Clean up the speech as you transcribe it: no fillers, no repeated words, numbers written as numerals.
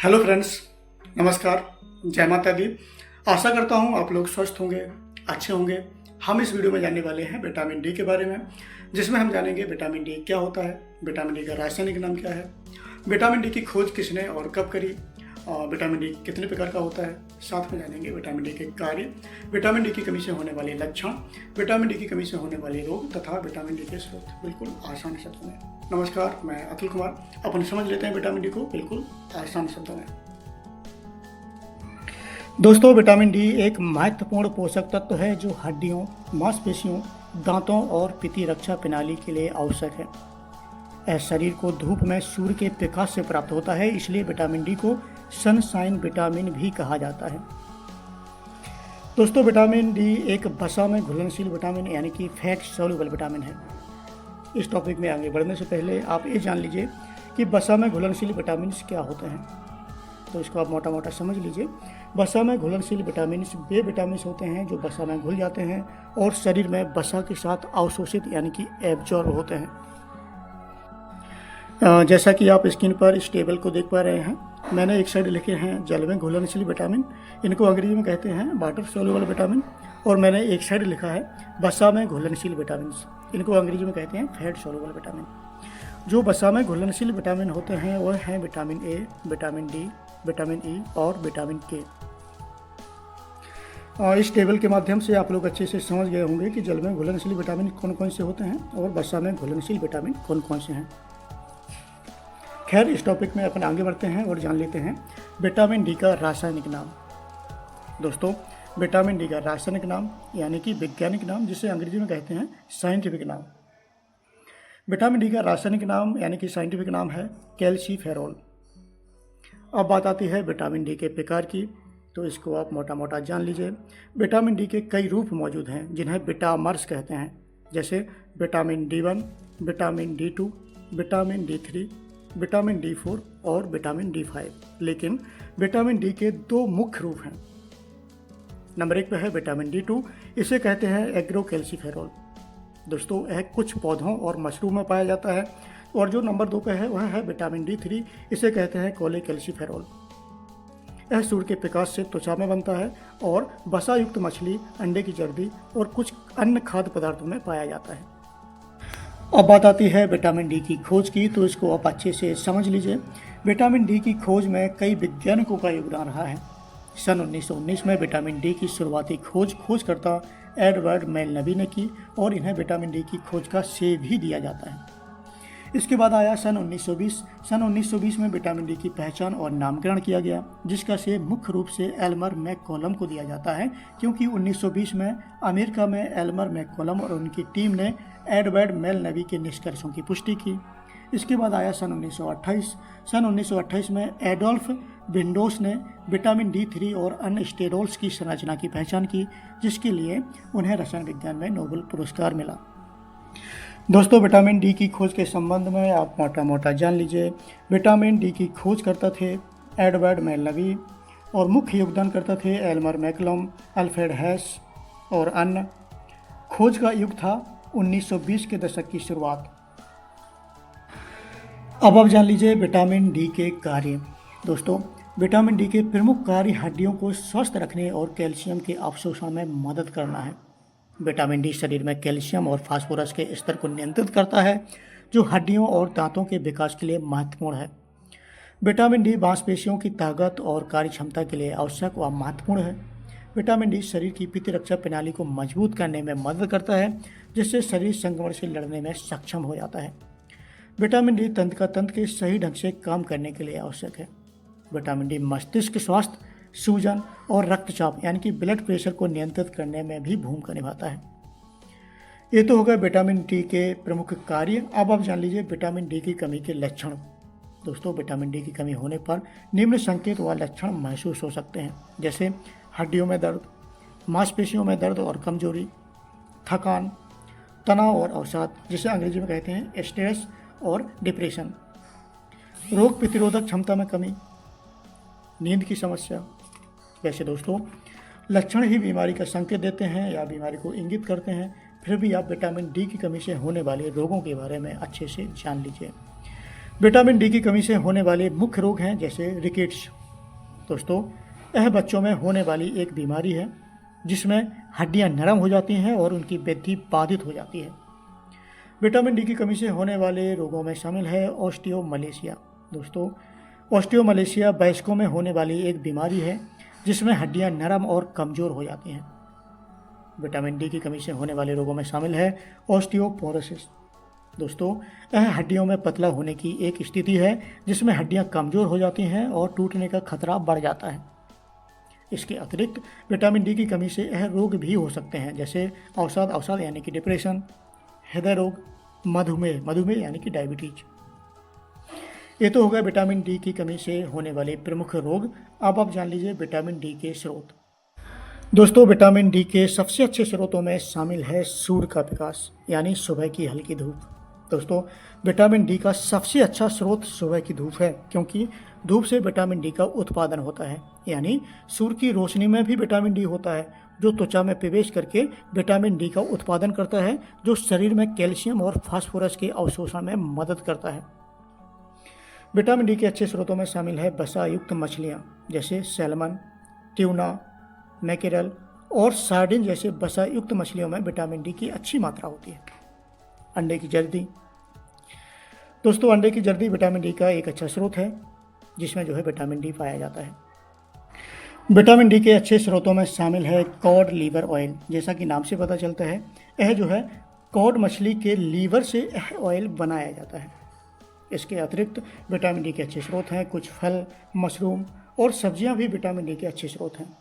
Hello friends, नमस्कार, जय माता दी। आशा करता हूँ आप लोग स्वस्थ होंगे, अच्छे होंगे। हम इस वीडियो में जानने वाले हैं विटामिन डी के बारे में, जिसमें हम जानेंगे विटामिन डी क्या होता है, विटामिन डी का रासायनिक नाम क्या है, विटामिन डी की खोज किसने और कब करी, और विटामिन डी कितने प्रकार का होता है। साथ में जानेंगे विटामिन डी के कार्य, विटामिन डी की कमी से होने वाले लक्षण, विटामिन डी की कमी से होने वाले रोग तथा विटामिन डी के स्रोत, बिल्कुल आसान शब्दों में। नमस्कार, मैं अतुल कुमार। अपन समझ लेते हैं विटामिन डी को बिल्कुल आसान शब्दों में। दोस्तों, विटामिन डी एक महत्वपूर्ण पोषक तत्व है जो हड्डियों, मांसपेशियों, दांतों और प्रतिरक्षा प्रणाली के लिए आवश्यक है। यह शरीर को धूप में सूर्य के प्रकाश से प्राप्त होता है, इसलिए विटामिन डी को सनशाइन विटामिन भी कहा जाता है। दोस्तों, विटामिन डी एक वसा में घुलनशील विटामिन यानी कि फैट सॉल्युबल विटामिन है। इस टॉपिक में आगे बढ़ने से पहले आप ये जान लीजिए कि वसा में घुलनशील विटामिन क्या होते हैं। तो इसको आप मोटा मोटा समझ लीजिए। वसा में घुलनशील विटामिन वे विटामिन होते हैं जो वसा में घुल जाते हैं और शरीर में वसा के साथ अवशोषित यानी कि एब्जॉर्ब होते हैं। जैसा कि आप स्क्रीन पर इस टेबल को देख पा रहे हैं, मैंने एक साइड लिखे हैं जल में घुलनशील विटामिन, इनको अंग्रेजी में कहते हैं वाटर सॉल्युबल विटामिन, और मैंने एक साइड लिखा है वसा में घुलनशील विटामिन, इनको अंग्रेजी में कहते हैं फैट सॉल्युबल विटामिन। जो वसा में घुलनशील विटामिन होते हैं वह हैं vitamin A, vitamin D, vitamin E और विटामिन के। इस टेबल के माध्यम से आप लोग अच्छे से समझ गए होंगे कि जल में घुलनशील विटामिन कौन कौन से होते हैं और वसा में घुलनशील विटामिन कौन कौन से हैं। खैर, इस टॉपिक में अपन आगे बढ़ते हैं और जान लेते हैं विटामिन डी का रासायनिक नाम। दोस्तों, विटामिन डी का रासायनिक नाम यानी कि वैज्ञानिक नाम, जिसे अंग्रेजी में कहते हैं साइंटिफिक नाम। विटामिन डी का रासायनिक नाम यानी कि साइंटिफिक नाम है कैल्सीफेरॉल। अब बात आती है विटामिन डी के प्रकार की, तो इसको आप मोटा मोटा जान लीजिए। विटामिन डी के कई रूप मौजूद हैं जिन्हें विटामर्स कहते हैं, जैसे vitamin D one, vitamin D two, vitamin D three, vitamin डी4 और विटामिन डी5। लेकिन विटामिन डी के दो मुख्य रूप हैं। नंबर 1 पे है विटामिन डी2, इसे कहते हैं एग्रोकैल्सीफेरॉल। दोस्तों, यह कुछ पौधों और मशरूम में पाया जाता है। और जो नंबर 2 पे है वह है विटामिन डी3, इसे कहते हैं कोलेकैल्सीफेरॉल। यह सूर्य के प्रकाश से त्वचा में बनता है और वसा युक्त मछली, अंडे की जर्दी और कुछ अन्य खाद्य पदार्थों में पाया जाता है। अब बात आती है विटामिन डी की खोज की, तो इसको आप अच्छे से समझ लीजिए। विटामिन डी की खोज में कई वैज्ञानिकों का योगदान रहा है। सन 1919 में विटामिन डी की शुरुआती खोजकर्ता एडवर्ड मेलनबी ने की और इन्हें विटामिन डी की खोज का श्रेय भी दिया जाता है। इसके बाद आया सन 1920। सन 1920 में विटामिन डी की पहचान और नामकरण किया गया, जिसका श्रेय मुख्य रूप से एल्मर मैककॉलम को दिया जाता है, क्योंकि 1920 में अमेरिका में एल्मर मैककॉलम और उनकी टीम ने एडवर्ड मेलनबी के निष्कर्षों की पुष्टि की। इसके बाद आया सन 1928। सन 1928 में एडोल्फ विंडोस ने विटामिन डी3 और अन्य स्टेरॉल्स की संरचना की पहचान की, जिसके लिए उन्हें रसायन विज्ञान में नोबेल पुरस्कार मिला। दोस्तों, विटामिन डी की खोज के संबंध में आप मोटा मोटा जान लीजिए। विटामिन डी की खोज करता थे एडवर्ड मेलनबी और मुख्य योगदान करता थे एल्मर मैककॉलम, अल्फ्रेड हेस और अन्य। खोज का युग था 1920 के दशक की शुरुआत। अब आप जान लीजिए विटामिन डी के कार्य। दोस्तों, विटामिन डी के प्रमुख कार्य हड्डियों को स्वस्थ रखने और कैल्शियम के अवशोषण में मदद करना है। विटामिन डी शरीर में कैल्शियम और फास्फोरस के स्तर को नियंत्रित करता है, जो हड्डियों और दांतों के विकास के लिए महत्वपूर्ण है। विटामिन डी मांसपेशियों की ताकत और कार्यक्षमता के लिए आवश्यक व महत्वपूर्ण है। विटामिन डी शरीर की प्रतिरक्षा प्रणाली को मजबूत करने में मदद करता है, जिससे शरीर संक्रमण से लड़ने में सक्षम हो जाता है। विटामिन डी तंत्र के सही ढंग से काम करने के लिए आवश्यक है। विटामिन डी मस्तिष्क स्वास्थ्य, सूजन और रक्तचाप यानी कि ब्लड प्रेशर को नियंत्रित करने में भी भूमिका निभाता है। ये तो हो गया विटामिन डी के प्रमुख कार्य। अब आप जान लीजिए विटामिन डी की कमी के लक्षण। दोस्तों, विटामिन डी की कमी होने पर निम्न संकेत व लक्षण महसूस हो सकते हैं, जैसे हड्डियों में दर्द, मांसपेशियों में दर्द और कमजोरी, थकान, तनाव और अवसाद, जिसे अंग्रेजी में कहते हैं स्ट्रेस और डिप्रेशन, रोग प्रतिरोधक क्षमता में कमी, नींद की समस्या। वैसे दोस्तों, लक्षण ही बीमारी का संकेत देते हैं या बीमारी को इंगित करते हैं, फिर भी आप विटामिन डी की कमी से होने वाले रोगों के बारे में अच्छे से जान लीजिए। विटामिन डी की कमी से होने वाले मुख्य रोग हैं जैसे रिकेट्स। दोस्तों, यह बच्चों में होने वाली एक बीमारी है जिसमें हड्डियां नरम हो जाती हैं और उनकी वृद्धि बाधित हो जाती है। विटामिन डी की कमी से होने वाले रोगों में शामिल है ऑस्टियोमलेशिया। दोस्तों, ऑस्टियोमलेशिया वयस्कों में होने वाली एक बीमारी है जिसमें हड्डियां नरम और कमज़ोर हो जाती हैं। विटामिन डी की कमी से होने वाले रोगों में शामिल है ऑस्टियोपोरोसिस। दोस्तों, यह हड्डियों में पतला होने की एक स्थिति है जिसमें हड्डियां कमज़ोर हो जाती हैं और टूटने का खतरा बढ़ जाता है। इसके अतिरिक्त विटामिन डी की कमी से यह रोग भी हो सकते हैं जैसे अवसाद यानी कि डिप्रेशन, हृदय रोग, मधुमेह यानी कि डायबिटीज। ये तो हो गया विटामिन डी की कमी से होने वाले प्रमुख रोग। अब आप जान लीजिए विटामिन डी के स्रोत। दोस्तों, विटामिन डी के सबसे अच्छे स्रोतों में शामिल है सूर्य का प्रकाश यानी सुबह की हल्की धूप। दोस्तों, विटामिन डी का सबसे अच्छा स्रोत सुबह की धूप है क्योंकि धूप से विटामिन डी का उत्पादन होता है, यानी सूर्य की रोशनी में भी विटामिन डी होता है जो त्वचा में प्रवेश करके विटामिन डी का उत्पादन करता है जो शरीर में कैल्शियम और फास्फोरस के अवशोषण में मदद करता है। विटामिन डी के अच्छे स्रोतों में शामिल है वसा युक्त मछलियाँ जैसे सैल्मन, ट्यूना, मैकेरल और सार्डिन जैसे वसा युक्त मछलियों में विटामिन डी की अच्छी मात्रा होती है। अंडे की जर्दी। दोस्तों, अंडे की जर्दी विटामिन डी का एक अच्छा स्रोत है जिसमें जो है विटामिन डी पाया जाता है। विटामिन डी के अच्छे स्रोतों में शामिल है कॉड लीवर ऑयल। जैसा कि नाम से पता चलता है, यह जो है कॉड मछली के लीवर से यह ऑयल बनाया जाता है। इसके अतिरिक्त विटामिन डी के अच्छे स्रोत हैं कुछ फल, मशरूम और सब्जियां भी विटामिन डी के अच्छे स्रोत हैं।